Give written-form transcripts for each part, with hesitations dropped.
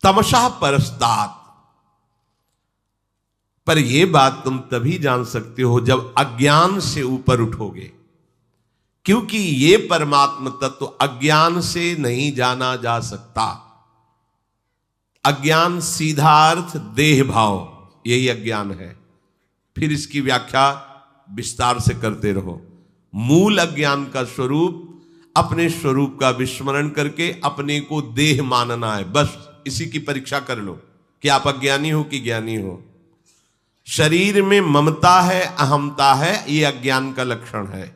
तमसः परस्तात्। पर यह बात तुम तभी जान सकते हो जब अज्ञान से ऊपर उठोगे, क्योंकि ये परमात्म तत्व अज्ञान से नहीं जाना जा सकता। अज्ञान सीधा अर्थ देह भाव, यही अज्ञान है। फिर इसकी व्याख्या विस्तार से करते रहो। मूल अज्ञान का स्वरूप अपने स्वरूप का विस्मरण करके अपने को देह मानना है। बस इसी की परीक्षा कर लो कि आप अज्ञानी हो कि ज्ञानी हो। शरीर में ममता है, अहमता है, यह अज्ञान का लक्षण है।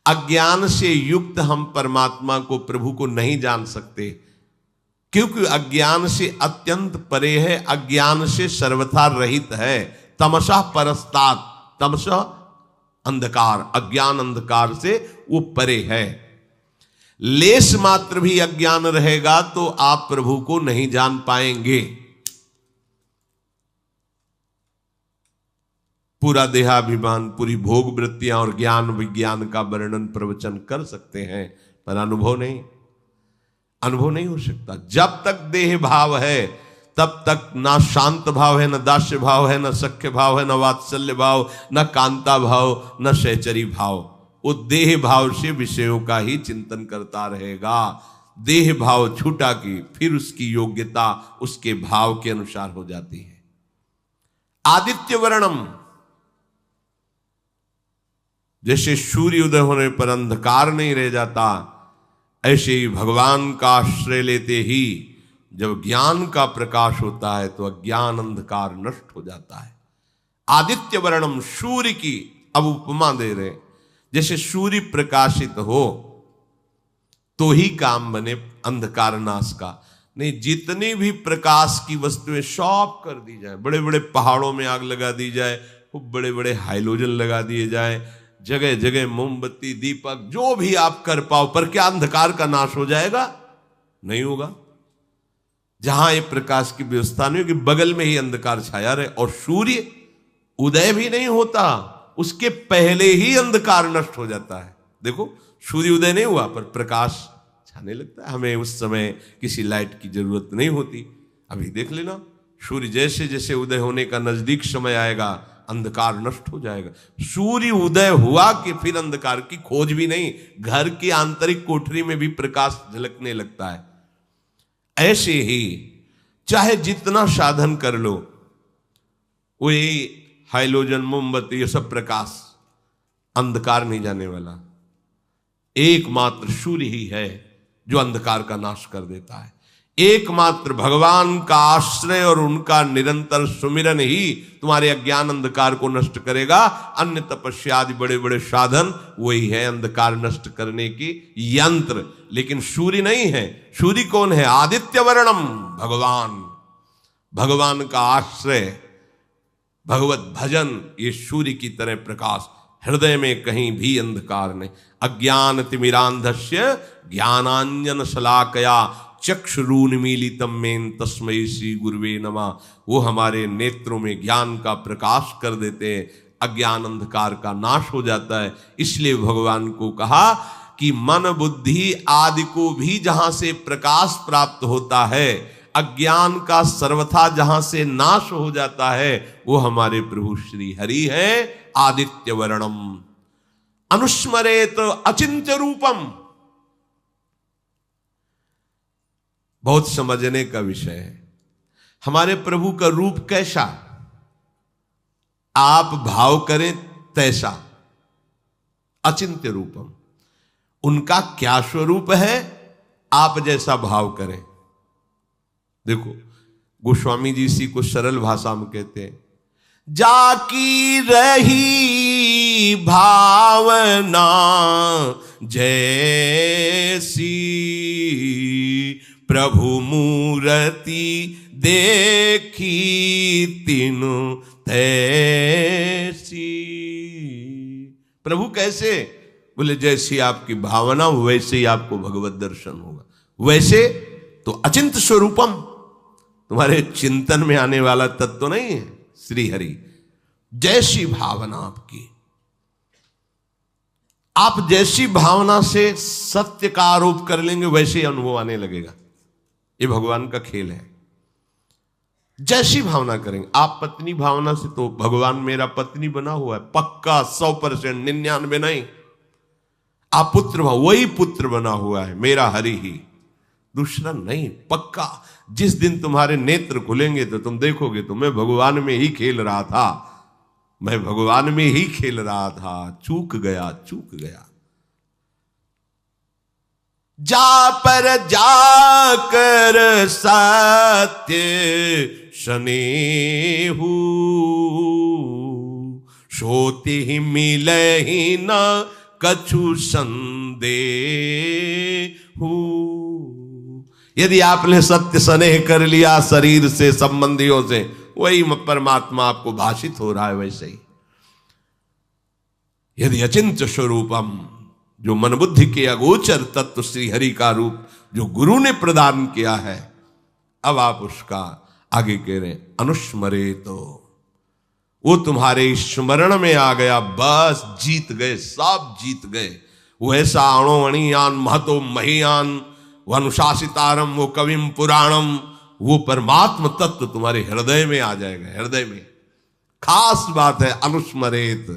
अज्ञान से युक्त हम परमात्मा को, प्रभु को नहीं जान सकते, क्योंकि अज्ञान से अत्यंत परे है, अज्ञान से सर्वथा रहित है। तमसः परस्तात्, तमसः अंधकार, अज्ञान अंधकार से वो परे है। लेस मात्र भी अज्ञान रहेगा तो आप प्रभु को नहीं जान पाएंगे। पूरा देहाभिमान, पूरी भोग वृत्तियां और ज्ञान विज्ञान का वर्णन प्रवचन कर सकते हैं, पर अनुभव नहीं हो सकता। जब तक देह भाव है तब तक ना शांत भाव है, न दास्य भाव है, न सख्य भाव है, न वात्सल्य भाव, न कांता भाव, न सहचरी भाव। वो देह भाव से विषयों का ही चिंतन करता रहेगा। देह भाव छूटा कि फिर उसकी योग्यता उसके भाव के अनुसार हो जाती है। आदित्य वर्णम, जैसे सूर्य उदय होने पर अंधकार नहीं रह जाता, ऐसे ही भगवान का आश्रय लेते ही जब ज्ञान का प्रकाश होता है तो अज्ञान अंधकार नष्ट हो जाता है। आदित्य वर्णम, सूर्य की अब उपमा दे रहे, जैसे सूर्य प्रकाशित हो तो ही काम बने अंधकार नाश का। नहीं, जितनी भी प्रकाश की वस्तुएं सब कर दी जाए, बड़े बड़े पहाड़ों में आग लगा दी जाए, खूब बड़े बड़े हाइलोजन लगा दिए जाए, जगह जगह मोमबत्ती, दीपक, जो भी आप कर पाओ, पर क्या अंधकार का नाश हो जाएगा? नहीं होगा। जहां ये प्रकाश की व्यवस्था नहीं होगी, बगल में ही अंधकार छाया रहे। और सूर्य उदय भी नहीं होता, उसके पहले ही अंधकार नष्ट हो जाता है। देखो, सूर्य उदय नहीं हुआ पर प्रकाश छाने लगता है। हमें उस समय किसी लाइट की जरूरत नहीं होती। अभी देख लेना, सूर्य जैसे जैसे उदय होने का नजदीक समय आएगा, अंधकार नष्ट हो जाएगा। सूर्य उदय हुआ कि फिर अंधकार की खोज भी नहीं, घर की आंतरिक कोठरी में भी प्रकाश झलकने लगता है। ऐसे ही चाहे जितना साधन कर लो, वही हाइलोजन, मोमबत्ती, ये सब प्रकाश, अंधकार नहीं जाने वाला। एकमात्र सूर्य ही है जो अंधकार का नाश कर देता है। एकमात्र भगवान का आश्रय और उनका निरंतर सुमिरन ही तुम्हारे अज्ञान अंधकार को नष्ट करेगा। अन्य तपस्या आदि बड़े बड़े साधन वही है अंधकार नष्ट करने की यंत्र, लेकिन सूर्य नहीं है। सूर्य कौन है? आदित्य वर्णम, भगवान। भगवान का आश्रय, भगवत भजन, ये सूर्य की तरह प्रकाश। हृदय में कहीं भी अंधकार नहीं। अज्ञान तिमिरांधस्य ज्ञानांजन शलाकया चक्षुरुन्मीलितम मेन तस्मै श्री गुरुवे नमः। वो हमारे नेत्रों में ज्ञान का प्रकाश कर देते हैं, अज्ञान अंधकार का नाश हो जाता है। इसलिए भगवान को कहा कि मन बुद्धि आदि को भी जहां से प्रकाश प्राप्त होता है, अज्ञान का सर्वथा जहां से नाश हो जाता है, वो हमारे प्रभु श्री हरि है। आदित्य वर्णम अनुस्मरेत अचिंत्य रूपम। बहुत समझने का विषय है। हमारे प्रभु का रूप कैसा, आप भाव करें तैसा। अचिंत्य रूपम, उनका क्या स्वरूप है, आप जैसा भाव करें। देखो, गोस्वामी जी इसी को सरल भाषा में कहते हैं, जाकी रही भावना जैसी प्रभु मूर्ति देखी तीनु तैसी। प्रभु कैसे? बोले जैसी आपकी भावना वैसे ही आपको भगवत दर्शन होगा। वैसे तो अचिंत स्वरूपम, तुम्हारे चिंतन में आने वाला तत्व नहीं है श्री हरि। जैसी भावना आपकी, आप जैसी भावना से सत्य का आरोप कर लेंगे वैसे ही अनुभव आने लगेगा। ये भगवान का खेल है। जैसी भावना करेंगे आप, पत्नी भावना से तो भगवान मेरा पत्नी बना हुआ है पक्का 100%, 99 नहीं। आप पुत्र भाव, वही पुत्र बना हुआ है मेरा हरि ही, दूसरा नहीं, पक्का। जिस दिन तुम्हारे नेत्र खुलेंगे तो तुम देखोगे तो मैं भगवान में ही खेल रहा था, मैं भगवान में ही खेल रहा था, चूक गया, चूक गया। जा पर जाकर सत्य स्नेहु, सोते ही मिले ही न कछु संदेहु। यदि आपने सत्य स्नेह कर लिया शरीर से, संबंधियों से, वही परमात्मा आपको भाषित हो रहा है वैसे ही। यदि अचिंत्य स्वरूपम, जो मन बुद्धि के अगोचर तत्व श्री हरि का रूप जो गुरु ने प्रदान किया है, अब आप उसका आगे कह रहे हैं अनुस्मरे, तो वो तुम्हारे स्मरण में आ गया, बस जीत गए, सब जीत गए। वो ऐसा अणो अणियान महतो महियान, वो अनुशासितारम, वो कविम पुराणम, वो परमात्म तत्व तुम्हारे हृदय में आ जाएगा, हृदय में। खास बात है अनुस्मरेत,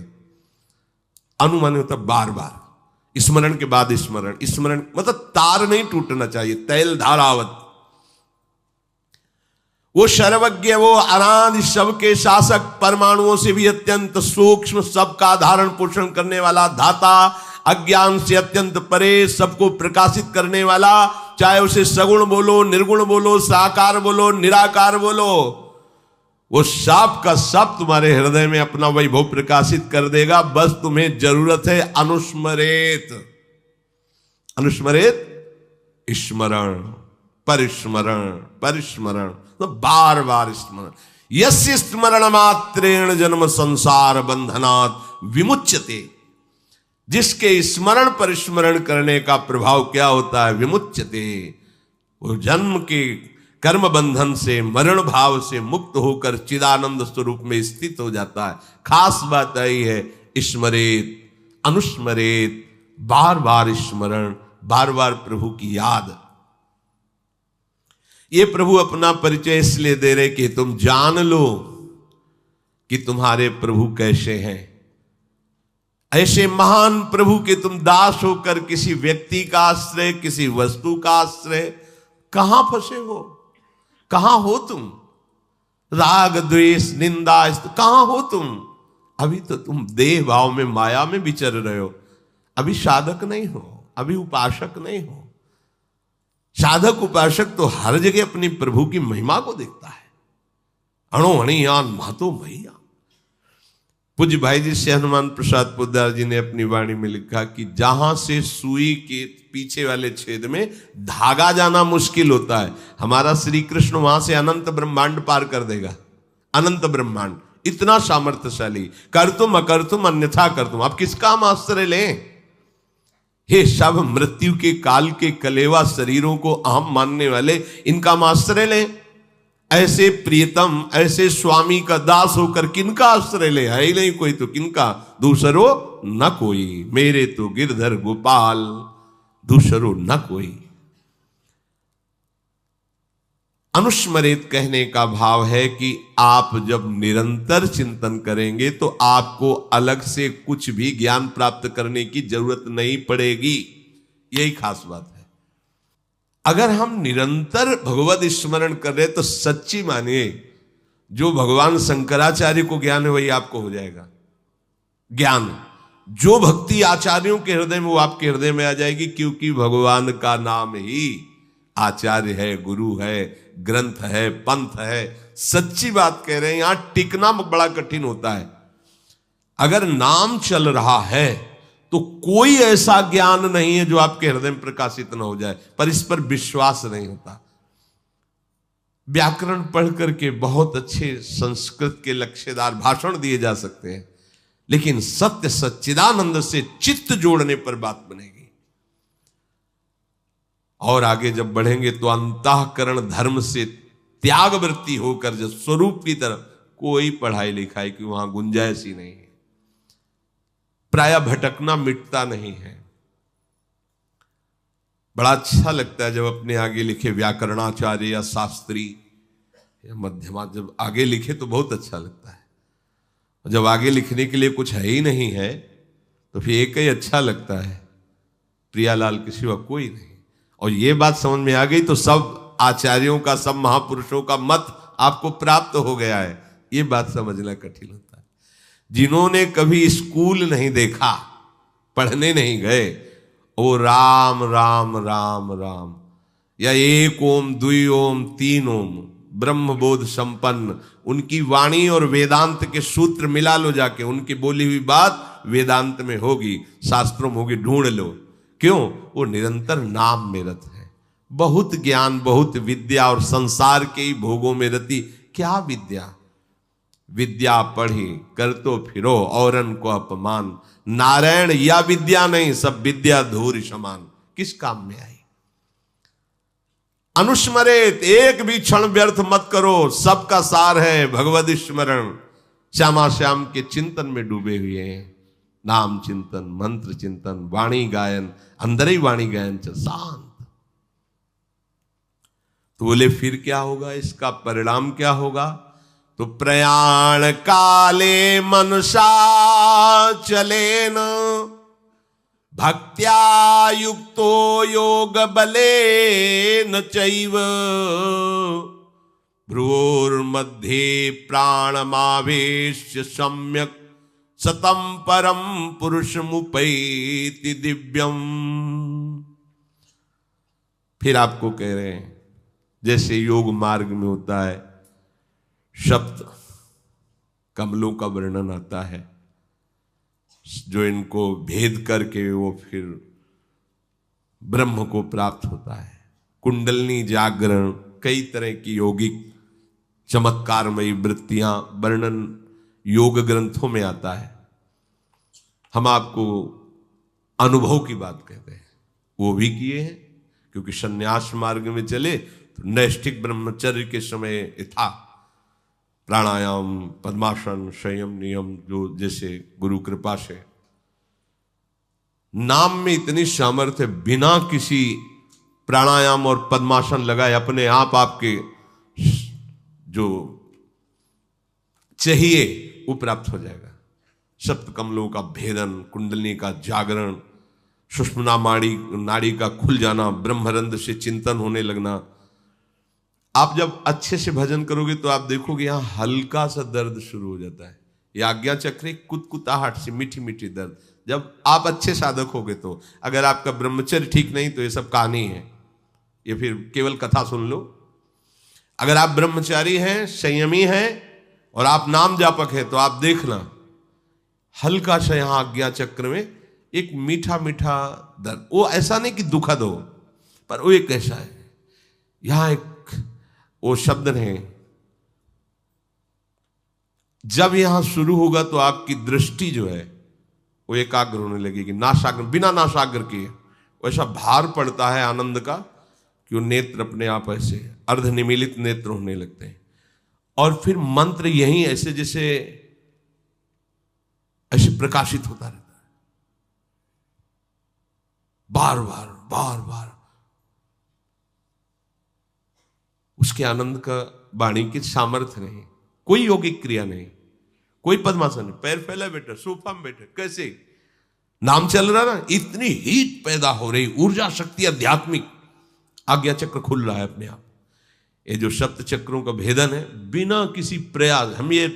अनुमान होता बार बार, स्मरण के बाद स्मरण, स्मरण मतलब तार नहीं टूटना चाहिए, तैल धारावत। वो सर्वज्ञ, वो अनादि, सबके शासक, परमाणुओं से भी अत्यंत सूक्ष्म, सबका धारण पोषण करने वाला धाता, अज्ञान से अत्यंत परे, सबको प्रकाशित करने वाला, चाहे उसे सगुण बोलो, निर्गुण बोलो, साकार बोलो, निराकार बोलो, वो सब का सब तुम्हारे हृदय में अपना वैभव प्रकाशित कर देगा। बस तुम्हें जरूरत है अनुस्मरेत, अनुस्मरेत, स्मरण, परिस्मरण, परिस्मरण, तो बार बार स्मरण। यस्य स्मरण मात्रेण जन्म संसार बंधनात् विमुच्यते, जिसके स्मरण परिस्मरण करने का प्रभाव क्या होता है, विमुच्यते, वो जन्म के कर्म बंधन से, मरण भाव से मुक्त होकर चिदानंद स्वरूप में स्थित हो जाता है। खास बात यही है, स्मरेत, अनुस्मरेत, बार बार स्मरण, बार बार प्रभु की याद। ये प्रभु अपना परिचय इसलिए दे रहे कि तुम जान लो कि तुम्हारे प्रभु कैसे हैं। ऐसे महान प्रभु के तुम दास होकर किसी व्यक्ति का आश्रय, किसी वस्तु का आश्रय, कहां फंसे हो, कहां हो तुम? राग द्वेष निंदा कहां हो तुम? अभी तो तुम देह भाव में, माया में विचर रहे हो, अभी साधक नहीं हो, अभी उपासक नहीं हो। साधक उपासक तो हर जगह अपनी प्रभु की महिमा को देखता है। अणो अणियान महतो महियान। पूज्य भाई जी से हनुमान प्रसाद पोद्दार जी ने अपनी वाणी में लिखा कि जहां से सुई के पीछे वाले छेद में धागा जाना मुश्किल होता है, हमारा श्री कृष्ण वहां से अनंत ब्रह्मांड पार कर देगा। अनंत ब्रह्मांड इतना सामर्थ्यशाली, कर तुम अकर तुम अन्यथा कर तुम। आप किसका हम आश्रय लें? ये सब मृत्यु के काल के कलेवा शरीरों को अहम मानने वाले, इनका हम आश्रय लें? ऐसे प्रियतम, ऐसे स्वामी का दास होकर किनका आश्रय ले? है ही नहीं कोई, तो किनका? दूसरो न कोई, मेरे तो गिरधर गोपाल, दूसरो न कोई। अनुस्मरित कहने का भाव है कि आप जब निरंतर चिंतन करेंगे तो आपको अलग से कुछ भी ज्ञान प्राप्त करने की जरूरत नहीं पड़ेगी। यही खास बात है। अगर हम निरंतर भगवत स्मरण कर रहे तो सच्ची मानिए, जो भगवान शंकराचार्य को ज्ञान है वही आपको हो जाएगा ज्ञान। जो भक्ति आचार्यों के हृदय में वो आपके हृदय में आ जाएगी, क्योंकि भगवान का नाम ही आचार्य है, गुरु है, ग्रंथ है, पंथ है। सच्ची बात कह रहे हैं, यहां टिकना बड़ा कठिन होता है। अगर नाम चल रहा है तो कोई ऐसा ज्ञान नहीं है जो आपके हृदय में प्रकाशित न हो जाए, पर इस पर विश्वास नहीं होता। व्याकरण पढ़ करके बहुत अच्छे संस्कृत के लक्ष्यदार भाषण दिए जा सकते हैं, लेकिन सत्य सच्चिदानंद से चित्त जोड़ने पर बात बनेगी। और आगे जब बढ़ेंगे तो अंतःकरण धर्म से त्याग वृत्ति होकर जब स्वरूप की तरफ, कोई पढ़ाई लिखाई की वहां गुंजाइश ही नहीं है। प्राय भटकना मिटता नहीं है। बड़ा अच्छा लगता है जब अपने आगे लिखे व्याकरणाचार्य या शास्त्री या मध्यमा जब आगे लिखे तो बहुत अच्छा लगता है। जब आगे लिखने के लिए कुछ है ही नहीं है तो फिर एक ही अच्छा लगता है, प्रियालाल के सिवा कोई नहीं। और ये बात समझ में आ गई तो सब आचार्यों का, सब महापुरुषों का मत आपको प्राप्त हो गया है। ये बात समझना कठिन होता है। जिन्होंने कभी स्कूल नहीं देखा, पढ़ने नहीं गए, ओ राम राम राम राम या एक ओम द्वि ओम तीन ओम ब्रह्म बोध संपन्न, उनकी वाणी और वेदांत के सूत्र मिला लो जाके, उनकी बोली हुई बात वेदांत में होगी, शास्त्रों में होगी, ढूंढ लो। क्यों? वो निरंतर नाम में रत है। बहुत ज्ञान, बहुत विद्या और संसार के ही भोगों में रति। क्या विद्या? विद्या पढ़ी कर तो फिरो औरन को अपमान, नारायण या विद्या नहीं, सब विद्या धूर समान। किस काम में आई? अनुस्मरेत, एक भी क्षण व्यर्थ मत करो, सबका सार है भगवद स्मरण। श्यामा श्याम के चिंतन में डूबे हुए हैं। नाम चिंतन, मंत्र चिंतन, वाणी गायन, अंदर ही वाणी गायन च शांत। तो बोले फिर क्या होगा, इसका परिणाम क्या होगा? तो प्रयाण काले मनसा चले न, भक्त्या युक्तो योग बले न चैव, भ्रुवोर्मध्ये प्राणमावेश्य सम्यक सतम परम पुरुषमुपैति दिव्यम। फिर आपको कह रहे हैं जैसे योग मार्ग में होता है, शब्द कमलों का वर्णन आता है, जो इनको भेद करके वो फिर ब्रह्म को प्राप्त होता है। कुंडलनी जागरण, कई तरह की यौगिक चमत्कारमयी वृत्तियां वर्णन योग ग्रंथों में आता है। हम आपको अनुभव की बात कहते हैं, वो भी किए हैं, क्योंकि संन्यास मार्ग में चले तो नैष्ठिक ब्रह्मचर्य के समय था प्राणायाम, पद्मासन, संयम, नियम, जो जैसे गुरु कृपा से नाम में इतनी सामर्थ्य, बिना किसी प्राणायाम और पद्मासन लगाए अपने आप आपके जो चाहिए वो प्राप्त हो जाएगा। सप्त कमलों का भेदन, कुंडलिनी का जागरण, सुषुम्ना नाड़ी का खुल जाना, ब्रह्मरंध्र से चिंतन होने लगना। आप जब अच्छे से भजन करोगे तो आप देखोगे यहां हल्का सा दर्द शुरू हो जाता है। यह आज्ञा चक्र कुतकुताहट से मीठी मीठी दर्द, जब आप अच्छे साधक होगे तो। अगर आपका ब्रह्मचर्य ठीक नहीं तो ये सब कहानी है, ये फिर केवल कथा सुन लो। अगर आप ब्रह्मचारी हैं, संयमी हैं और आप नाम जापक हैं तो आप देखना हल्का सा यहां आज्ञा चक्र में एक मीठा मीठा दर्द। वो ऐसा नहीं कि दुखद हो, पर वो एक ऐसा है, यहां एक वो शब्द है। जब यहां शुरू होगा तो आपकी दृष्टि जो है वो एकाग्र होने लगेगी, नासाग्र, बिना नासाग्र किए वैसा भार पड़ता है आनंद का कि वो नेत्र अपने आप ऐसे अर्धनिमीलित नेत्र होने लगते हैं। और फिर मंत्र यही ऐसे जैसे ऐसे प्रकाशित होता रहता है, बार बार बार बार। उसके आनंद का वाणी की सामर्थ्य नहीं, कोई यौगिक क्रिया नहीं, कोई पद्मासन नहीं, पैर फैला बैठे, सोफा में बैठे, कैसे नाम चल रहा ना, इतनी हीट पैदा हो रही, ऊर्जा शक्ति आध्यात्मिक, आज्ञा चक्र खुल रहा है अपने आप। ये जो सप्त चक्रों का भेदन है, बिना किसी प्रयास, हम ये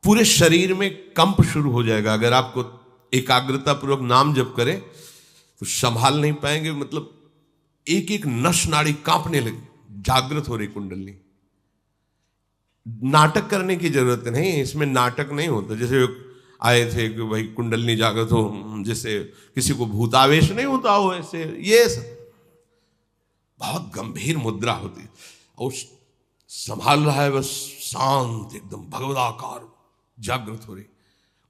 पूरे शरीर में कंप शुरू हो जाएगा। अगर आपको एकाग्रता पूर्वक नाम जप करें तो संभाल नहीं पाएंगे, मतलब एक एक नस नाड़ी कांपने लगी, जागृत हो रही कुंडली। नाटक करने की जरूरत नहीं, इसमें नाटक नहीं होता। जैसे आए थे कि भाई कुंडली जागृत हो, जैसे किसी को भूतावेश नहीं होता हो, ऐसे ये सब बहुत गंभीर मुद्रा होती और संभाल रहा है बस शांत एकदम भगवदाकार जागृत हो रही।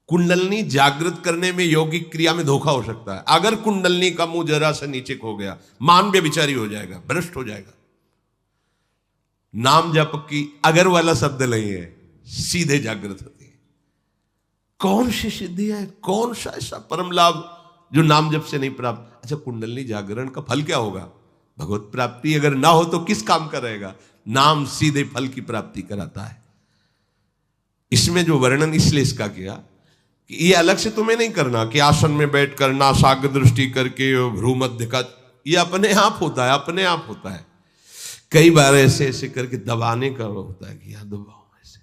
कुंडलनी जागृत करने में यौगिक क्रिया में धोखा हो सकता है। अगर कुंडलनी का मुंह जरा सा नीचे हो गया, मान व्यभिचारी हो जाएगा, भ्रष्ट हो जाएगा। नाम जप की अगर वाला शब्द नहीं है, सीधे जागृत होती है। कौन सी सिद्धि है, कौन सा ऐसा परम लाभ जो नाम जप से नहीं प्राप्त। अच्छा, कुंडलनी जागरण का फल क्या होगा? भगवत प्राप्ति अगर ना हो तो किस काम का रहेगा? नाम सीधे फल की प्राप्ति कराता है। इसमें जो वर्णन इसलिए इसका किया कि ये अलग से तुम्हें नहीं करना कि आसन में बैठ कर नासाग्र दृष्टि करके भ्रू मध्य का, ये अपने आप होता है, अपने आप होता है। कई बार ऐसे ऐसे करके दबाने का होता है कि यहां दबाओ ऐसे।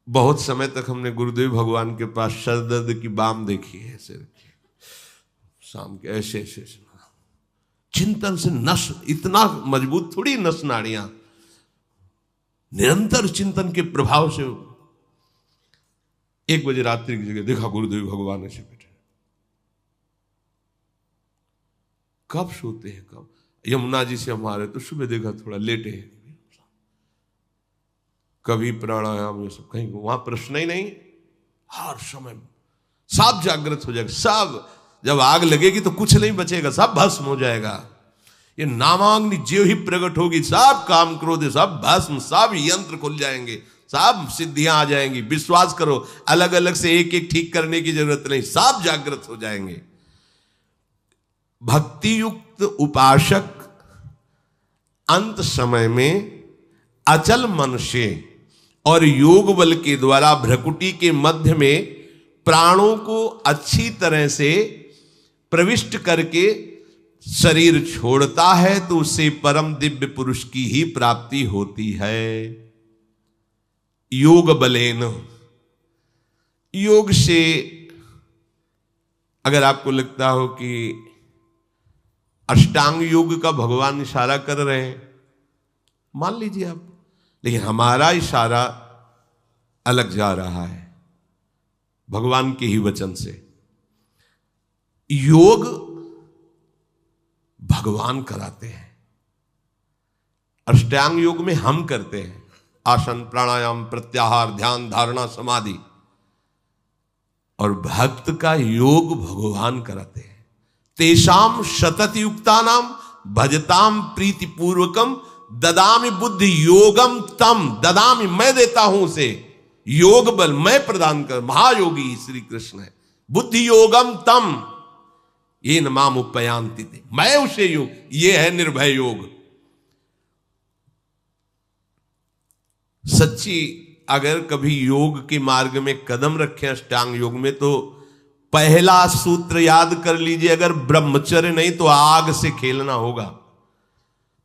बहुत समय तक हमने गुरुदेव भगवान के पास सर दर्द की बाम देखी है, ऐसे रखी शाम के ऐसे ऐसे चिंतन से नस इतना मजबूत थोड़ी नस नाड़ियां, निरंतर चिंतन के प्रभाव से 1 बजे रात्रि की जगह देखा गुरुदेव भगवान ऐसे बैठे। कब सोते हैं, कब यमुना जी से हमारे तो सुबह देखा थोड़ा लेटे हैं, कभी प्राणायाम ये सब कहीं, वहां प्रश्न ही नहीं, हर समय सब जागृत हो जाएगा। सब जब आग लगेगी तो कुछ नहीं बचेगा, सब भस्म हो जाएगा। ये नामाग्नि ज्यों ही प्रकट होगी, सब काम क्रोध सब भस्म, सब यंत्र खुल जाएंगे, सब सिद्धियां आ जाएंगी। विश्वास करो, अलग अलग से एक एक ठीक करने की जरूरत नहीं, सब जागृत हो जाएंगे। भक्ति युक्त उपासक अंत समय में अचल मन से और योग बल के द्वारा भ्रकुटी के मध्य में प्राणों को अच्छी तरह से प्रविष्ट करके शरीर छोड़ता है तो उससे परम दिव्य पुरुष की ही प्राप्ति होती है। योग बलेन, योग से अगर आपको लगता हो कि अष्टांग योग का भगवान इशारा कर रहे हैं, मान लीजिए आप, लेकिन हमारा इशारा अलग जा रहा है भगवान के ही वचन से। योग भगवान कराते हैं, अष्टांग योग में हम करते हैं, आसन प्राणायाम प्रत्याहार ध्यान धारणा समाधि, और भक्त का योग भगवान कराते हैं। तेषाम शतत युक्ता नाम भजताम प्रीति पूर्वकम ददामि बुद्धि योगम तम, ददामि मैं देता हूं उसे, योग बल मैं प्रदान कर, महायोगी श्री कृष्ण है। बुद्धि योगम तम ये नमाम उपयांति थे, मैं उसे योग, ये है निर्भय योग। सच्ची अगर कभी योग के मार्ग में कदम रखें अष्टांग योग में, तो पहला सूत्र याद कर लीजिए, अगर ब्रह्मचर्य नहीं तो आग से खेलना होगा।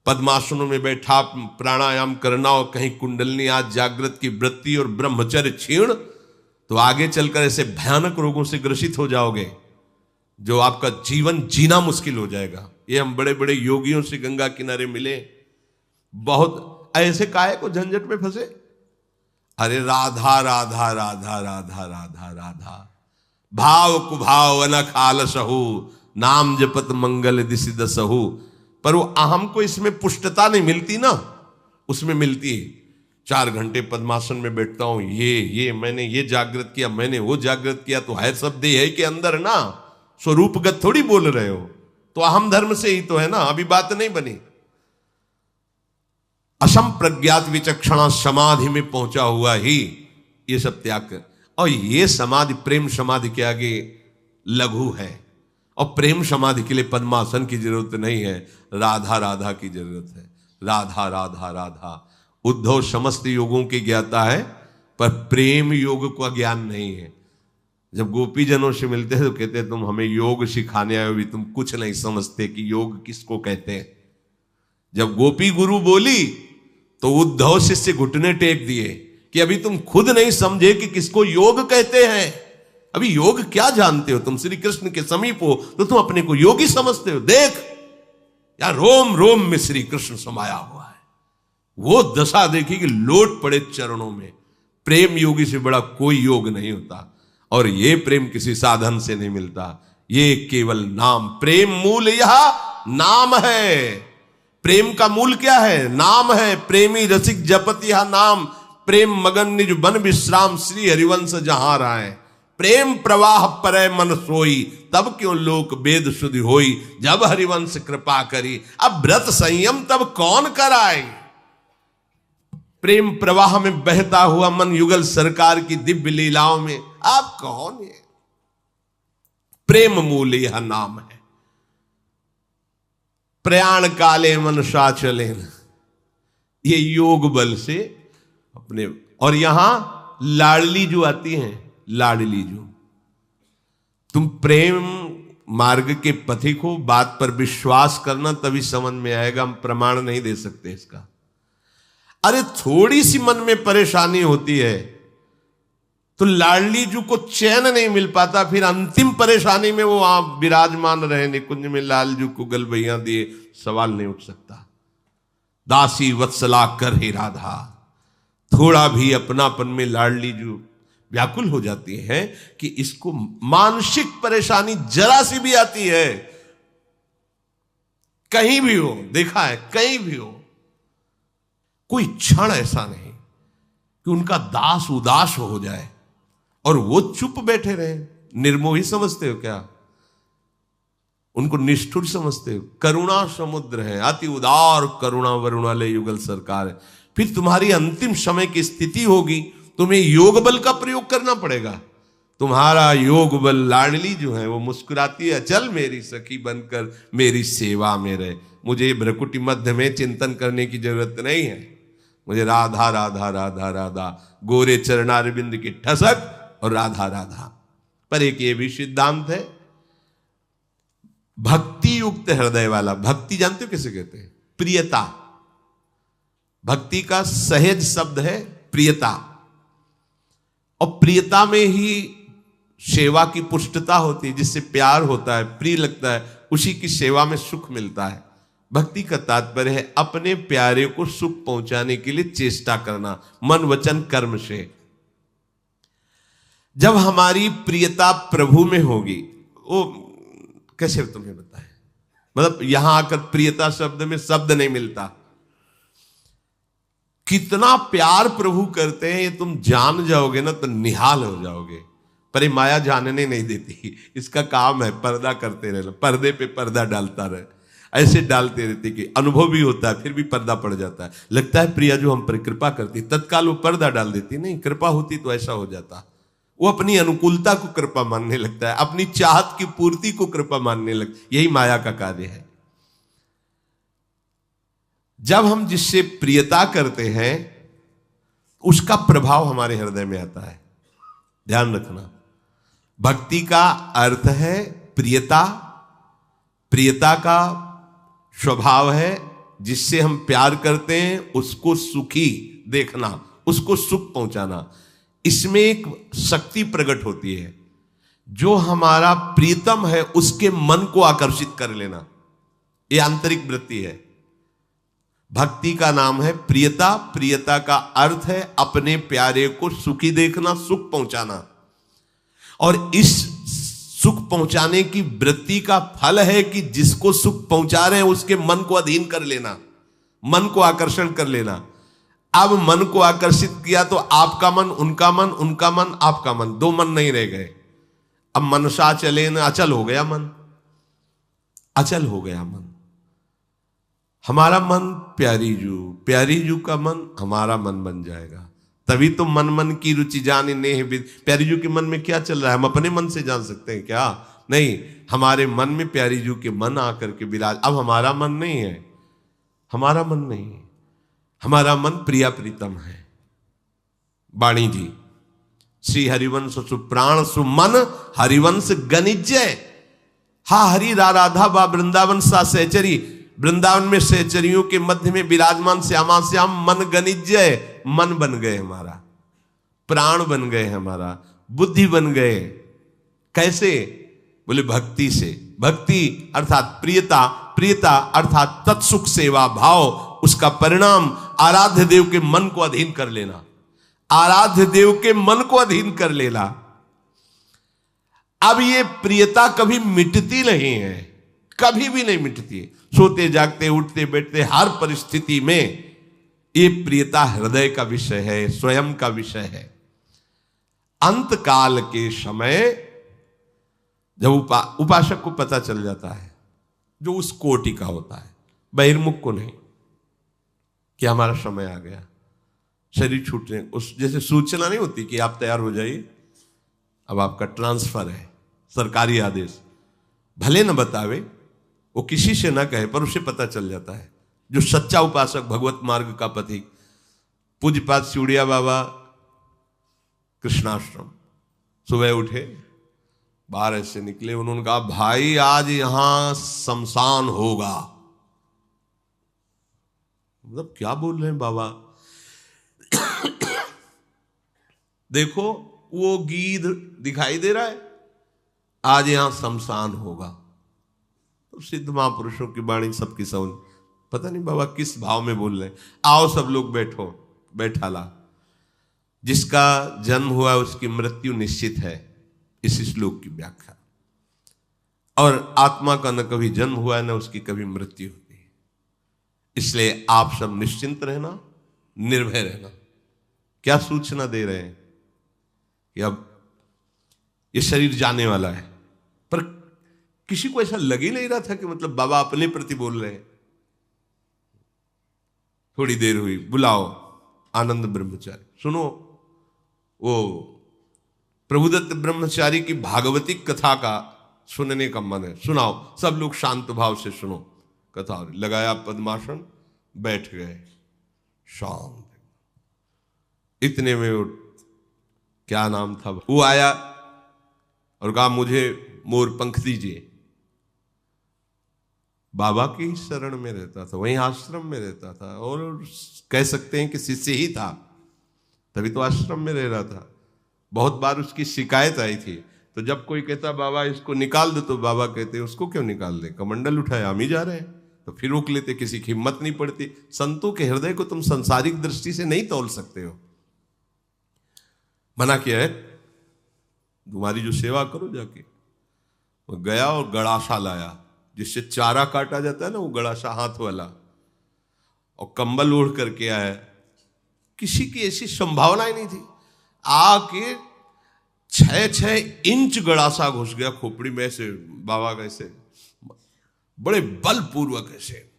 पद्मासनों में बैठा प्राणायाम करना और कहीं कुंडलनी आज जागृत की वृत्ति और ब्रह्मचर्य क्षीण, तो आगे चलकर ऐसे भयानक रोगों से ग्रसित हो जाओगे जो आपका जीवन जीना मुश्किल हो जाएगा। ये हम बड़े बड़े योगियों से गंगा किनारे मिले, बहुत ऐसे काहे को झंझट में फंसे, अरे राधा राधा राधा राधा राधा राधा, भाव कुभाव अनख आलसहु, नाम जपत मंगल दिशि दसहु। पर वो अहम को इसमें पुष्टता नहीं मिलती ना, उसमें मिलती है 4 घंटे पद्मासन में बैठता हूं, ये मैंने ये जागृत किया, मैंने वो जागृत किया, तो है सब देह है के अंदर ना, स्वरूपगत थोड़ी बोल रहे हो, तो अहम धर्म से ही तो है ना, अभी बात नहीं बनी। असम प्रज्ञात विचक्षणा समाधि में पहुंचा हुआ ही ये सब त्याग कर, और ये समाधि प्रेम समाधि के आगे लघु है, और प्रेम समाधि के लिए पद्मासन की जरूरत नहीं है, राधा राधा की जरूरत है। राधा राधा राधा। उद्धव समस्त योगों की ज्ञाता है पर प्रेम योग का ज्ञान नहीं है। जब गोपी जनों से मिलते हैं तो कहते हैं तुम हमें योग सिखाने आए हो, भी तुम कुछ नहीं समझते कि योग किसको कहते हैं। जब गोपी गुरु बोली तो उद्धव शिष्य घुटने टेक दिए कि अभी तुम खुद नहीं समझे कि किसको योग कहते हैं, अभी योग क्या जानते हो, तुम श्री कृष्ण के समीप हो तो तुम अपने को योगी समझते हो। देख यार, रोम रोम में श्री कृष्ण समाया हुआ है, वो दशा देखी कि लोट पड़े चरणों में। प्रेम योगी से बड़ा कोई योग नहीं होता, और ये प्रेम किसी साधन से नहीं मिलता, ये केवल नाम। प्रेम मूल यह नाम है। प्रेम का मूल क्या है? नाम है। प्रेमी रसिक जपत यह नाम, प्रेम मगन निज बन विश्राम, श्री हरिवंश जहां राय। प्रेम प्रवाह परय मन सोई, तब क्यों लोक वेद शुद्धि होई, जब हरिवंश कृपा करी। अब व्रत संयम तब कौन कराए? प्रेम प्रवाह में बहता हुआ मन युगल सरकार की दिव्य लीलाओं में आप कौन है? प्रेम मूल यह नाम है। प्रयाण काले मन सा चले, ये योग बल से अपने। और यहां लाडली जो आती हैं, लाडली जो, तुम प्रेम मार्ग के पथिक हो, बात पर विश्वास करना तभी समझ में आएगा। हम प्रमाण नहीं दे सकते इसका। अरे थोड़ी सी मन में परेशानी होती है तो लाडली जू को चैन नहीं मिल पाता, फिर अंतिम परेशानी में वो आप विराजमान रहे निकुंज में लालजू को गलबैया दिए, सवाल नहीं उठ सकता। दासी वत्सला कर हे राधा, थोड़ा भी अपनापन में लाडली जू व्याकुल हो जाती है कि इसको मानसिक परेशानी जरा सी भी आती है, कहीं भी हो, देखा है कहीं भी हो, कोई क्षण ऐसा नहीं कि उनका दास उदास हो जाए और वो चुप बैठे रहे। निर्मोही समझते हो क्या? उनको निष्ठुर समझते हो? करुणा समुद्र है, अति उदार करुणा वरुणालय युगल सरकार है। फिर तुम्हारी अंतिम समय की स्थिति होगी, तुम्हें योग बल का प्रयोग करना पड़ेगा। तुम्हारा योग बल लाडली जो है वो मुस्कुराती है, चल मेरी सखी बनकर मेरी सेवा में रहे, मुझे भ्रकुटी मध्य में चिंतन करने की जरूरत नहीं है, मुझे राधा राधा राधा राधा, गोरे चरणारविंद की ठसक और राधा राधा। पर एक ये भी सिद्धांत है, भक्ति युक्त हृदय वाला, भक्ति जानते हो किसे कहते हैं? प्रियता। भक्ति का सहज शब्द है प्रियता, और प्रियता में ही सेवा की पुष्टता होती है, जिससे प्यार होता है, प्रिय लगता है, उसी की सेवा में सुख मिलता है। भक्ति का तात्पर्य है अपने प्यारे को सुख पहुंचाने के लिए चेष्टा करना, मन वचन कर्म से। जब हमारी प्रियता प्रभु में होगी, वो कैसे तुम्हें बताएं, मतलब यहां आकर प्रियता शब्द में शब्द नहीं मिलता। कितना प्यार प्रभु करते हैं ये तुम जान जाओगे ना तो निहाल हो जाओगे। पर ये माया जानने नहीं देती, इसका काम है पर्दा करते रहना, पर्दे पे पर्दा डालता रहे, ऐसे डालते रहते कि अनुभव भी होता है, फिर भी पर्दा पड़ जाता है। लगता है प्रिया जो हम पर कृपा करती, तत्काल वो पर्दा डाल देती, नहीं कृपा होती तो ऐसा हो जाता। वो अपनी अनुकूलता को कृपा मानने लगता है, अपनी चाहत की पूर्ति को कृपा मानने लगता। यही माया का कार्य है। जब हम जिससे प्रियता करते हैं उसका प्रभाव हमारे हृदय में आता है। ध्यान रखना, भक्ति का अर्थ है प्रियता। प्रियता का स्वभाव है जिससे हम प्यार करते हैं उसको सुखी देखना, उसको सुख पहुंचाना। इसमें एक शक्ति प्रकट होती है, जो हमारा प्रीतम है उसके मन को आकर्षित कर लेना, यह आंतरिक वृत्ति है। भक्ति का नाम है प्रियता। प्रियता का अर्थ है अपने प्यारे को सुखी देखना, सुख पहुंचाना, और इस सुख पहुंचाने की वृत्ति का फल है कि जिसको सुख पहुंचा रहे हैं उसके मन को अधीन कर लेना, मन को आकर्षण कर लेना। अब मन को आकर्षित किया तो आपका मन, उनका मन, उनका मन, आपका मन, दो मन नहीं रह गए। अब मनसा चले न अचल हो गया मन, अचल हो गया मन। हमारा मन प्यारी जू का मन हमारा मन बन जाएगा। तभी तो मन मन की रुचि जाने नेह विद। प्यारी जू के मन में क्या चल रहा है हम अपने मन से जान सकते हैं क्या? नहीं, हमारे मन में प्यारी जू के मन आकर के विराज। अब हमारा मन नहीं है, हमारा मन नहीं है, हमारा मन प्रिया प्रीतम है। वाणी जी, श्री हरिवंश सुप्राण सुमन हरिवंश गनिजय। हा हरि राधा बा वृंदावन सा सहचरी। वृंदावन में सहचरियों के मध्य में विराजमान श्यामा श्याम मन गनिजय। मन बन गए हमारा, प्राण बन गए हमारा, बुद्धि बन गए। कैसे? बोले भक्ति से। भक्ति अर्थात प्रियता, प्रियता अर्थात तत्सुख सेवा भाव। उसका परिणाम आराध्य देव के मन को अधीन कर लेना, आराध्य देव के मन को अधीन कर लेना। अब ये प्रियता कभी मिटती नहीं है, कभी भी नहीं मिटती। सोते जागते उठते बैठते हर परिस्थिति में ये प्रियता हृदय का विषय है, स्वयं का विषय है। अंत काल के समय जब उपासक को पता चल जाता है, जो उस कोटि का होता है, बहिर्मुख को नहीं, कि हमारा समय आ गया, शरीर छूटने, उस जैसे सूचना नहीं होती कि आप तैयार हो जाइए, अब आपका ट्रांसफर है, सरकारी आदेश, भले न बतावे, वो किसी से ना कहे, पर उसे पता चल जाता है। जो सच्चा उपासक, भगवत मार्ग का पथिक, पूज्यपाद सिउड़िया बाबा कृष्णाश्रम, सुबह उठे, बाहर ऐसे निकले, उन्होंने कहा भाई आज यहां शमशान होगा। मतलब क्या बोल रहे हैं बाबा? देखो वो गीध दिखाई दे रहा है, आज यहां शमशान होगा। तो सिद्ध महापुरुषों की वाणी सबकी समझ, पता नहीं बाबा किस भाव में बोल रहे हैं। आओ सब लोग बैठो, बैठाला। जिसका जन्म हुआ उसकी मृत्यु निश्चित है, इस श्लोक की व्याख्या। और आत्मा का न कभी जन्म हुआ है न उसकी कभी मृत्यु होती है। इसलिए आप सब निश्चिंत रहना, निर्भय रहना। क्या सूचना दे रहे हैं कि अब ये शरीर जाने वाला है, पर किसी को ऐसा लग ही नहीं रहा था कि मतलब बाबा अपने प्रति बोल रहे हैं। थोड़ी देर हुई, बुलाओ आनंद ब्रह्मचारी, सुनो वो प्रभुदत्त ब्रह्मचारी की भागवती कथा का सुनने का मन है, सुनाओ। सब लोग शांत भाव से सुनो कथा। लगाया पद्मासन, बैठ गए शांत। इतने में वो क्या नाम था, वो आया और कहा मुझे मोर पंख दीजिए। बाबा की शरण में रहता था, वहीं आश्रम में रहता था, और कह सकते हैं कि शिष्य ही था, तभी तो आश्रम में रह रहा था। बहुत बार उसकी शिकायत आई थी, तो जब कोई कहता बाबा इसको निकाल दो, तो बाबा कहते उसको क्यों निकाल दे, कमंडल उठाए हम ही जा रहे हैं। तो फिर रोक लेते, किसी की हिम्मत नहीं पड़ती। संतों के हृदय को तुम संसारिक दृष्टि से नहीं तौल सकते हो। मना किया है, तुम्हारी जो सेवा करो जाके। वो गया और गड़ासा लाया, जिससे चारा काटा जाता है ना, वो गड़ासा हाथ वाला, और कंबल ओढ़ करके आया। किसी की ऐसी संभावना ही नहीं थी। आके 6-6 इंच गड़ासा घुस गया खोपड़ी में से बाबा का, ऐसे बड़े बलपूर्वक, ऐसे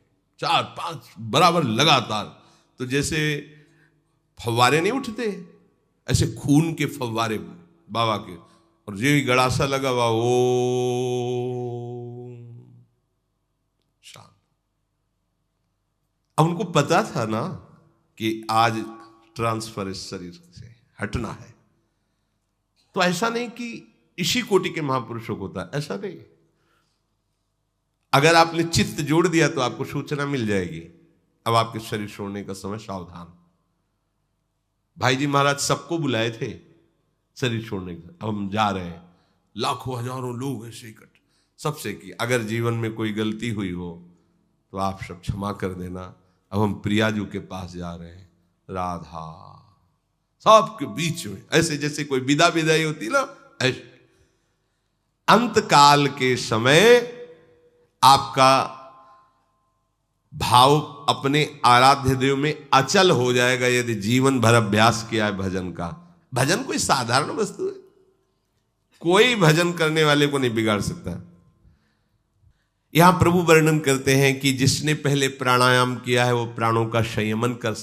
4-5 बराबर लगातार। तो जैसे फव्वारे नहीं उठते, ऐसे खून के फव्वारे बाबा के, और जो गड़ासा लगा हुआ ओ शांत। अब उनको पता था ना कि आज ट्रांसफर इस शरीर से हटना है। तो ऐसा नहीं कि इसी कोटि के महापुरुषों को होता, ऐसा नहीं। अगर आपने चित्त जोड़ दिया तो आपको सूचना मिल जाएगी, अब आपके शरीर छोड़ने का समय, सावधान। भाई जी महाराज सबको बुलाए थे शरीर छोड़ने का, अब हम जा रहे हैं। लाखों हजारों लोग ऐसे इकट्ठे, सबसे की अगर जीवन में कोई गलती हुई हो तो आप सब क्षमा कर देना। अब हम प्रियाजू के पास जा रहे हैं, राधा सबके बीच में, ऐसे जैसे कोई विदा विदाई होती ना, ऐसे। अंत काल के समय आपका भाव अपने आराध्य देव में अचल हो जाएगा, यदि जीवन भर अभ्यास किया है भजन का। भजन कोई साधारण वस्तु है, कोई भजन करने वाले को नहीं बिगाड़ सकता। यहां प्रभु वर्णन करते हैं कि जिसने पहले प्राणायाम किया है वो प्राणों का संयमन कर।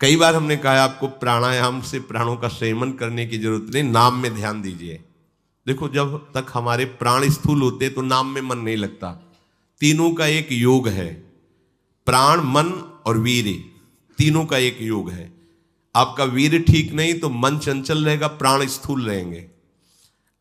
कई बार हमने कहा आपको प्राणायाम से प्राणों का संयमन करने की जरूरत नहीं, नाम में ध्यान दीजिए। देखो जब तक हमारे प्राण स्थूल होते तो नाम में मन नहीं लगता। तीनों का एक योग है, प्राण, मन और वीर्य, तीनों का एक योग है। आपका वीर्य ठीक नहीं तो मन चंचल रहेगा, प्राण स्थूल रहेंगे।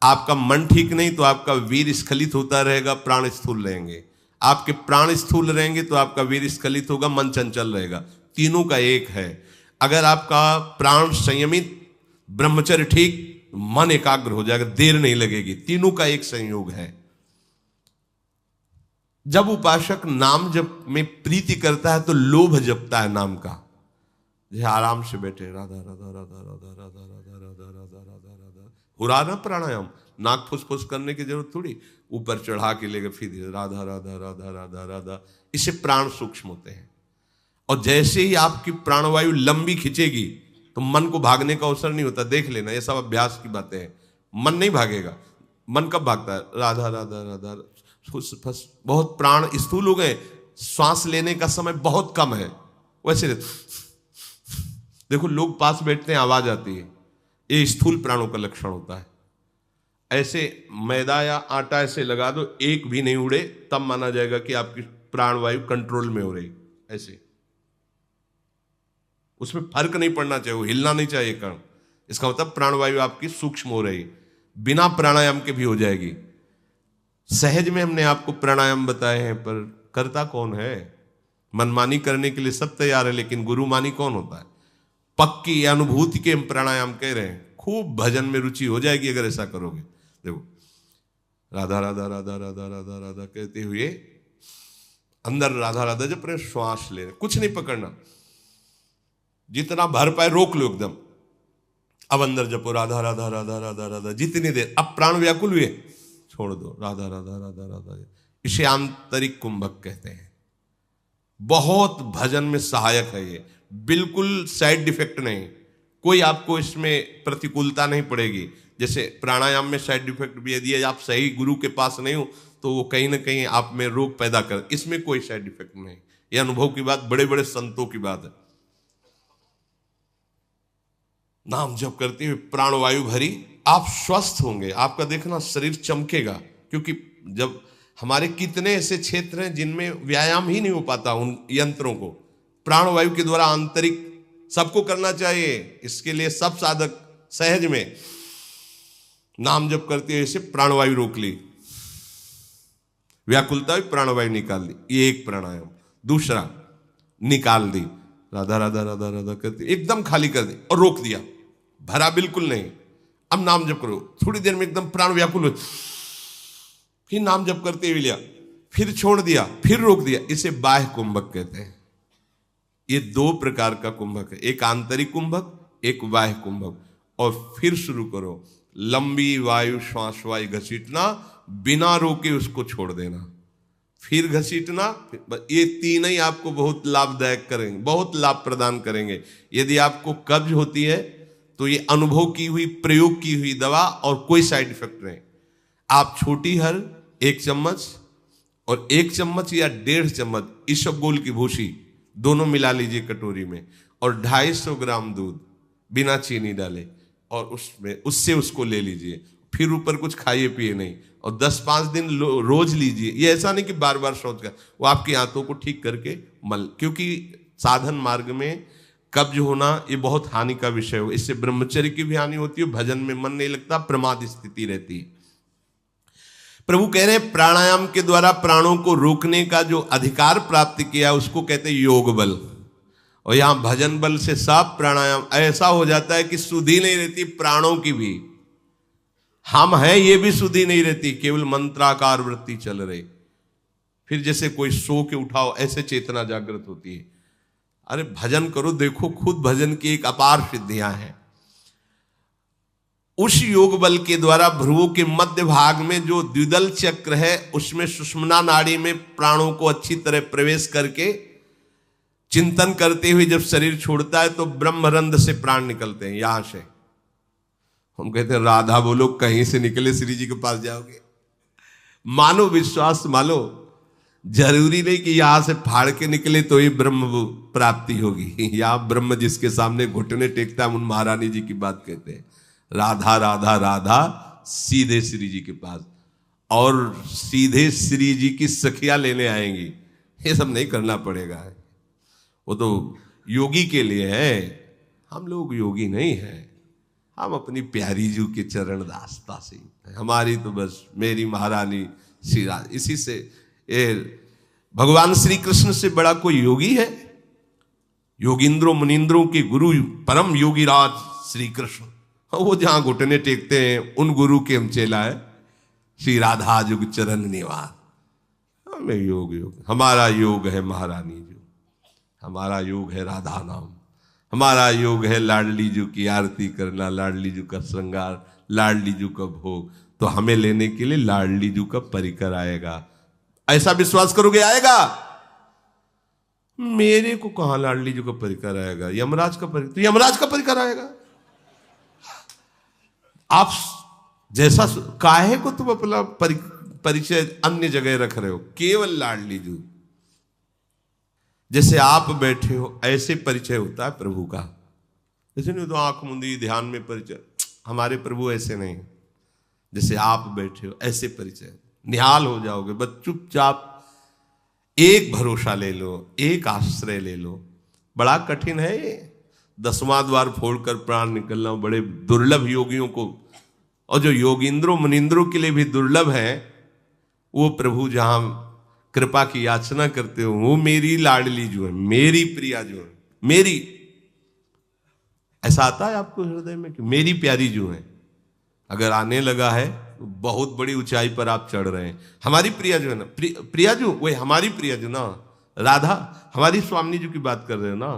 आपका मन ठीक नहीं तो आपका वीर्य स्खलित होता रहेगा, प्राण स्थूल रहेंगे। आपके प्राण स्थूल रहेंगे तो आपका वीर्य स्खलित होगा, मन चंचल रहेगा। तीनों का एक है। अगर आपका प्राण संयमित, ब्रह्मचर्य ठीक, मन एकाग्र हो जाएगा, देर नहीं लगेगी। तीनों का एक संयोग है। जब उपासक नाम जप में प्रीति करता है तो लोभ जपता है नाम का। जैसे आराम से बैठे राधा राधा राधा राधा राधा राधा राधा राधा राधा राधा, हो रहा ना प्राणायाम, नाक फुसफुस करने की जरूरत थोड़ी, ऊपर चढ़ा के लेकर फिर राधा राधा राधा राधा राधा। इससे प्राण सूक्ष्म होते हैं। और जैसे ही आपकी प्राणवायु लंबी खिंचेगी तो मन को भागने का अवसर नहीं होता। देख लेना, ये सब अभ्यास की बातें हैं। मन नहीं भागेगा। मन कब भागता है? राधा राधा राधा, बहुत प्राण स्थूल हो गए, श्वास लेने का समय बहुत कम है, वैसे देखो लोग पास बैठते हैं, आवाज आती है, ये स्थूल प्राणों का लक्षण होता है। ऐसे मैदा या आटा ऐसे लगा दो, एक भी नहीं उड़े, तब माना जाएगा कि आपकी प्राणवायु कंट्रोल में हो रही। ऐसे उसमें फर्क नहीं पड़ना चाहिए, वो हिलना नहीं चाहिए कण। इसका मतलब प्राणवायु आपकी सूक्ष्म हो रही, बिना प्राणायाम के भी हो जाएगी। सहज में हमने आपको प्राणायाम बताए हैं, पर करता कौन है? मनमानी करने के लिए सब तैयार है, लेकिन गुरुमानी कौन होता है? पक्की अनुभूति के हम प्राणायाम कह रहे हैं। खूब भजन में रुचि हो जाएगी अगर ऐसा करोगे। देखो राधा राधा राधा राधा राधा राधा कहते हुए अंदर राधा राधा जब अपने श्वास ले रहे, कुछ नहीं पकड़ना, जितना भर पाए रोक लो एकदम। अब अंदर जपो राधा राधा राधा राधा राधा जितनी देर। अब प्राण व्याकुल हुए, छोड़ दो, राधा राधा राधा राधा। इसे आंतरिक कुंभक कहते हैं। बहुत भजन में सहायक है ये, बिल्कुल साइड इफेक्ट नहीं, कोई आपको इसमें प्रतिकूलता नहीं पड़ेगी। जैसे प्राणायाम में साइड इफेक्ट भी, यदि आप सही गुरु के पास नहीं हो तो वो कहीं ना कहीं आप में रोग पैदा कर, इसमें कोई साइड इफेक्ट नहीं। ये अनुभव की बात, बड़े बड़े संतों की बात है। नाम जप करते हुए प्राणवायु भरी, आप स्वस्थ होंगे, आपका देखना शरीर चमकेगा। क्योंकि जब हमारे कितने ऐसे क्षेत्र हैं जिनमें व्यायाम ही नहीं हो पाता, उन यंत्रों को प्राणवायु के द्वारा आंतरिक सबको करना चाहिए। इसके लिए सब साधक सहज में नाम जप करते हुए ऐसे प्राणवायु रोक ली, व्याकुलता भी प्राणवायु निकाल दी, ये एक प्राणायाम। दूसरा निकाल दी, राधा राधा राधा राधा करते एकदम खाली कर दी और रोक दिया, भरा बिल्कुल नहीं। अब नाम जप करो, थोड़ी देर में एकदम प्राण व्याकुल हो, फिर नाम जप करते हुए लिया, फिर छोड़ दिया, फिर रोक दिया। इसे बाह्य कुंभक कहते हैं। ये दो प्रकार का कुंभक है, एक आंतरिक कुंभक, एक बाह्य कुंभक। और फिर शुरू करो, लंबी वायु श्वास वायु घसीटना, बिना रोके उसको छोड़ देना, फिर घसीटना। ये तीन ही आपको बहुत लाभदायक करेंगे, बहुत लाभ प्रदान करेंगे। यदि आपको कब्ज होती है तो ये अनुभव की हुई, प्रयोग की हुई दवा और कोई साइड इफेक्ट नहीं। आप छोटी हर 1 चम्मच और 1 चम्मच या 1.5 चम्मच इसबगोल की भूसी दोनों मिला लीजिए कटोरी में, और 250 ग्राम दूध बिना चीनी डाले, और उसमें उससे उसको ले लीजिए। फिर ऊपर कुछ खाइए पिए नहीं, और 10-5 दिन रोज लीजिए। ये ऐसा नहीं कि बार बार सोच कर, वो आपकी आंतों को ठीक करके मल। क्योंकि साधन मार्ग में कब्ज होना ये बहुत हानि का विषय हो, इससे ब्रह्मचर्य की भी हानि होती है, भजन में मन नहीं लगता, प्रमाद स्थिति रहती है। प्रभु कह रहे हैं प्राणायाम के द्वारा प्राणों को रोकने का जो अधिकार प्राप्त किया उसको कहते हैं योग बल। और यहां भजन बल से सब प्राणायाम ऐसा हो जाता है कि सुधि नहीं रहती प्राणों की भी, हम हैं ये भी सुधि नहीं रहती, केवल मंत्राकार वृत्ति चल रही। फिर जैसे कोई सो के उठाओ ऐसे चेतना जागृत होती है। अरे भजन करो, देखो खुद भजन की एक अपार सिद्धियां हैं। उस योग बल के द्वारा भ्रुवों के मध्य भाग में जो द्विदल चक्र है, उसमें सुषुम्ना नाड़ी में प्राणों को अच्छी तरह प्रवेश करके चिंतन करते हुए जब शरीर छोड़ता है तो ब्रह्मरंध्र से प्राण निकलते हैं। यहां से हम कहते हैं राधा बोलो, कहीं से निकले श्री जी के पास जाओगे। मानो, विश्वास मानो, जरूरी नहीं कि यहां से फाड़ के निकले तो ही ब्रह्म प्राप्ति होगी। यहां ब्रह्म जिसके सामने घुटने टेकता है, उन महारानी जी की बात कहते हैं। राधा राधा राधा सीधे श्री जी के पास, और सीधे श्री जी की सखियां लेने आएंगी। ये सब नहीं करना पड़ेगा, वो तो योगी के लिए है। हम लोग योगी नहीं हैं, हम अपनी प्यारी जू के चरण दास्ता से, हमारी तो बस मेरी महारानी श्री राधा। इसी से ये भगवान श्री कृष्ण से बड़ा कोई योगी है? योगिंद्रों मुनिंद्रों के गुरु परम योगी राज श्री कृष्ण, वो जहां घुटने टेकते हैं उन गुरु के हम चेला है। श्री राधा जुग चरण निवास, हमें योग हमारा योग है महारानी जी, हमारा योग है राधा नाम, हमारा योग है लाडली जू की आरती करना, लाडली जू का श्रृंगार, लाडली जू का भोग। तो हमें लेने के लिए लाडली जू का परिकर आएगा, ऐसा विश्वास करोगे आएगा? मेरे को कहां लाडली जू का परिकर आएगा? यमराज का परिकर, तो यमराज का परिकर आएगा। आप जैसा काहे को तुम अपना परिचय अन्य जगह रख रहे हो? केवल लाडली जू, जैसे आप बैठे हो ऐसे परिचय होता है प्रभु का। ऐसे नहीं तो आंख मुंदी ध्यान में परिचय। हमारे प्रभु ऐसे नहीं, जैसे आप बैठे हो ऐसे परिचय, निहाल हो जाओगे। बस चुपचाप एक भरोसा ले लो, एक आश्रय ले लो। बड़ा कठिन है ये, 10वां द्वार फोड़कर प्राण निकलना बड़े दुर्लभ योगियों को, और जो योगींद्रों मुनिंद्रों के लिए भी दुर्लभ है, वो प्रभु जहां कृपा की याचना करते हो, वो मेरी लाडली जो है, मेरी प्रिया जो है, मेरी, ऐसा आता है आपको हृदय में कि मेरी प्यारी जो है? अगर आने लगा है तो बहुत बड़ी ऊंचाई पर आप चढ़ रहे हैं। हमारी प्रिया जो है ना, प्रिया जो वही हमारी प्रिया जो ना, राधा हमारी स्वामी जी की बात कर रहे हो ना,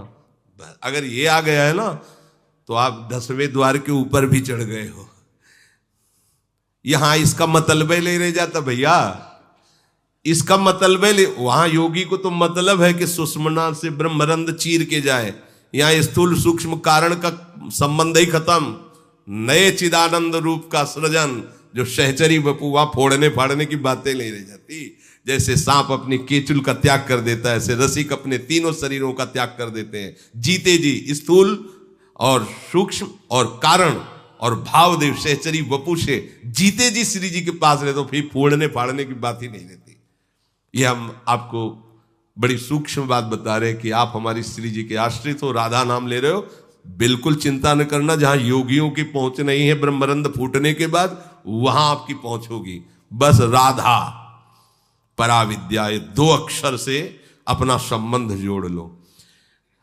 अगर ये आ गया है ना तो आप 10वें द्वार के ऊपर भी चढ़ गए हो। यहां इसका मतलब ले रह जाता भैया, इसका मतलब ले, वहां योगी को तो मतलब है कि सुषमना से ब्रह्मरंध चीर के जाए। यहां स्थूल सूक्ष्म कारण का संबंध ही खत्म, नए चिदानंद रूप का सृजन। जो सहचरी बपू वहां फोड़ने फाड़ने की बातें नहीं रह जाती। जैसे सांप अपनी केचुल का त्याग कर देता है, ऐसे रसिक अपने तीनों शरीरों का त्याग कर देते हैं। जीते जी स्थूल और सूक्ष्म और कारण और भावदेव सहचरी बपू से जीते जी श्री जी के पास रहे, तो फिर फोड़ने फाड़ने की बात ही नहीं रहती। ये हम आपको बड़ी सूक्ष्म बात बता रहे हैं कि आप हमारी श्री जी के आश्रित हो, राधा नाम ले रहे हो, बिल्कुल चिंता न करना। जहां योगियों की पहुंच नहीं है ब्रह्मरंध फूटने के बाद, वहां आपकी पहुंच होगी। बस राधा पराविद्या, ये 2 अक्षर से अपना संबंध जोड़ लो।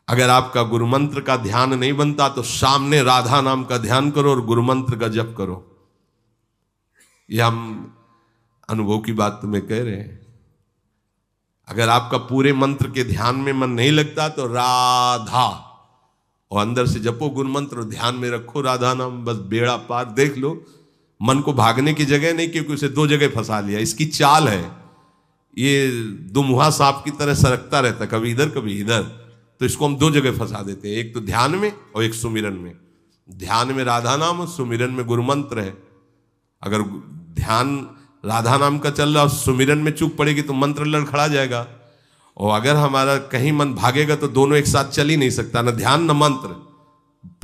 अगर आपका गुरु मंत्र का ध्यान नहीं बनता तो सामने राधा नाम का ध्यान करो और गुरु मंत्र का जप करो। यह हम अनुभव की बात तुम्हें कह रहे हैं। अगर आपका पूरे मंत्र के ध्यान में मन नहीं लगता तो राधा, और अंदर से जपो गुरु मंत्र और ध्यान में रखो राधा नाम, बस बेड़ा पार। देख लो, मन को भागने की जगह नहीं, क्योंकि उसे 2 जगह फंसा लिया। इसकी चाल है, ये दुमुहा सांप की तरह सरकता रहता, कभी इधर कभी इधर। तो इसको हम 2 जगह फंसा देते हैं, एक तो ध्यान में और एक सुमिरन में। ध्यान में राधा नाम और सुमिरन में गुरु मंत्र है। अगर ध्यान राधा नाम का चल रहा और सुमिरन में चूक पड़ेगी तो मंत्र लड़खड़ा जाएगा। और अगर हमारा कहीं मन भागेगा तो दोनों एक साथ चल ही नहीं सकता, ना ध्यान न मंत्र,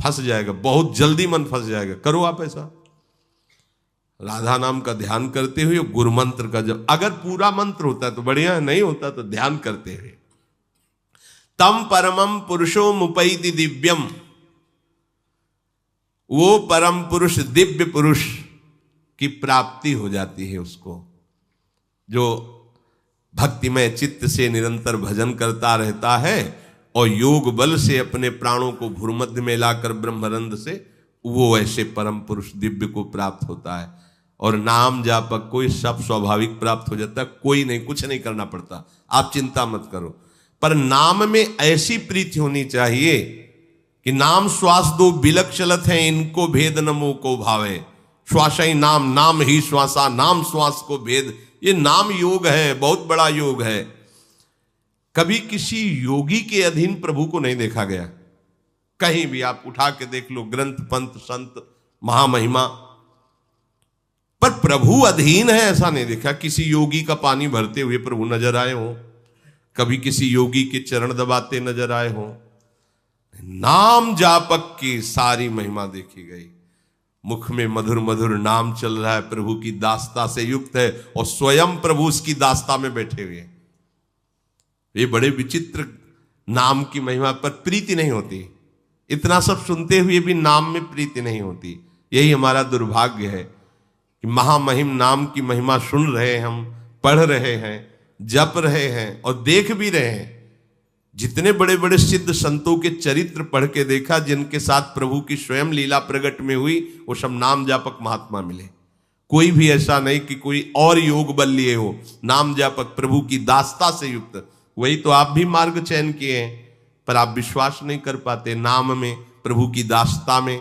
फंस जाएगा, बहुत जल्दी मन फंस जाएगा। करो आप ऐसा, राधा नाम का ध्यान करते हुए गुरु मंत्र का जब, अगर पूरा मंत्र होता है तो बढ़िया, नहीं होता तो ध्यान करते हुए। तम परमम पुरुषो मुपैति दिव्यम, वो परम पुरुष, दिव्य पुरुष की प्राप्ति हो जाती है उसको, जो भक्तिमय चित्त से निरंतर भजन करता रहता है और योग बल से अपने प्राणों को भूमध्य में लाकर ब्रह्मरंध से, वो ऐसे परम पुरुष दिव्य को प्राप्त होता है। और नाम जापक कोई सब स्वाभाविक प्राप्त हो जाता है, कोई नहीं, कुछ नहीं करना पड़ता, आप चिंता मत करो। पर नाम में ऐसी प्रीति होनी चाहिए कि नाम श्वास 2 बिलक चलत है, इनको भेद नमो को भावे। श्वास ही नाम, नाम ही श्वासा, नाम श्वास को भेद। ये नाम योग है, बहुत बड़ा योग है। कभी किसी योगी के अधीन प्रभु को नहीं देखा गया, कहीं भी आप उठा के देख लो, ग्रंथ पंथ संत महामहिमा, पर प्रभु अधीन है ऐसा नहीं देखा। किसी योगी का पानी भरते हुए प्रभु नजर आए हो, कभी किसी योगी के चरण दबाते नजर आए हो। नाम जापक की सारी महिमा देखी गई। मुख में मधुर मधुर नाम चल रहा है, प्रभु की दास्ता से युक्त है, और स्वयं प्रभु उसकी दास्ता में बैठे हुए। ये बड़े विचित्र नाम की महिमा पर प्रीति नहीं होती। इतना सब सुनते हुए भी नाम में प्रीति नहीं होती। यही हमारा दुर्भाग्य है कि महामहिम नाम की महिमा सुन रहे हैं, हम पढ़ रहे हैं, जप रहे हैं और देख भी रहे हैं। जितने बड़े बड़े सिद्ध संतों के चरित्र पढ़ के देखा, जिनके साथ प्रभु की स्वयं लीला प्रकट में हुई, वो सब नाम जापक महात्मा मिले। कोई भी ऐसा नहीं कि कोई और योग बल लिए हो, नाम जापक प्रभु की दास्ता से युक्त। वही तो आप भी मार्ग चयन किए हैं, पर आप विश्वास नहीं कर पाते नाम में, प्रभु की दास्ता में।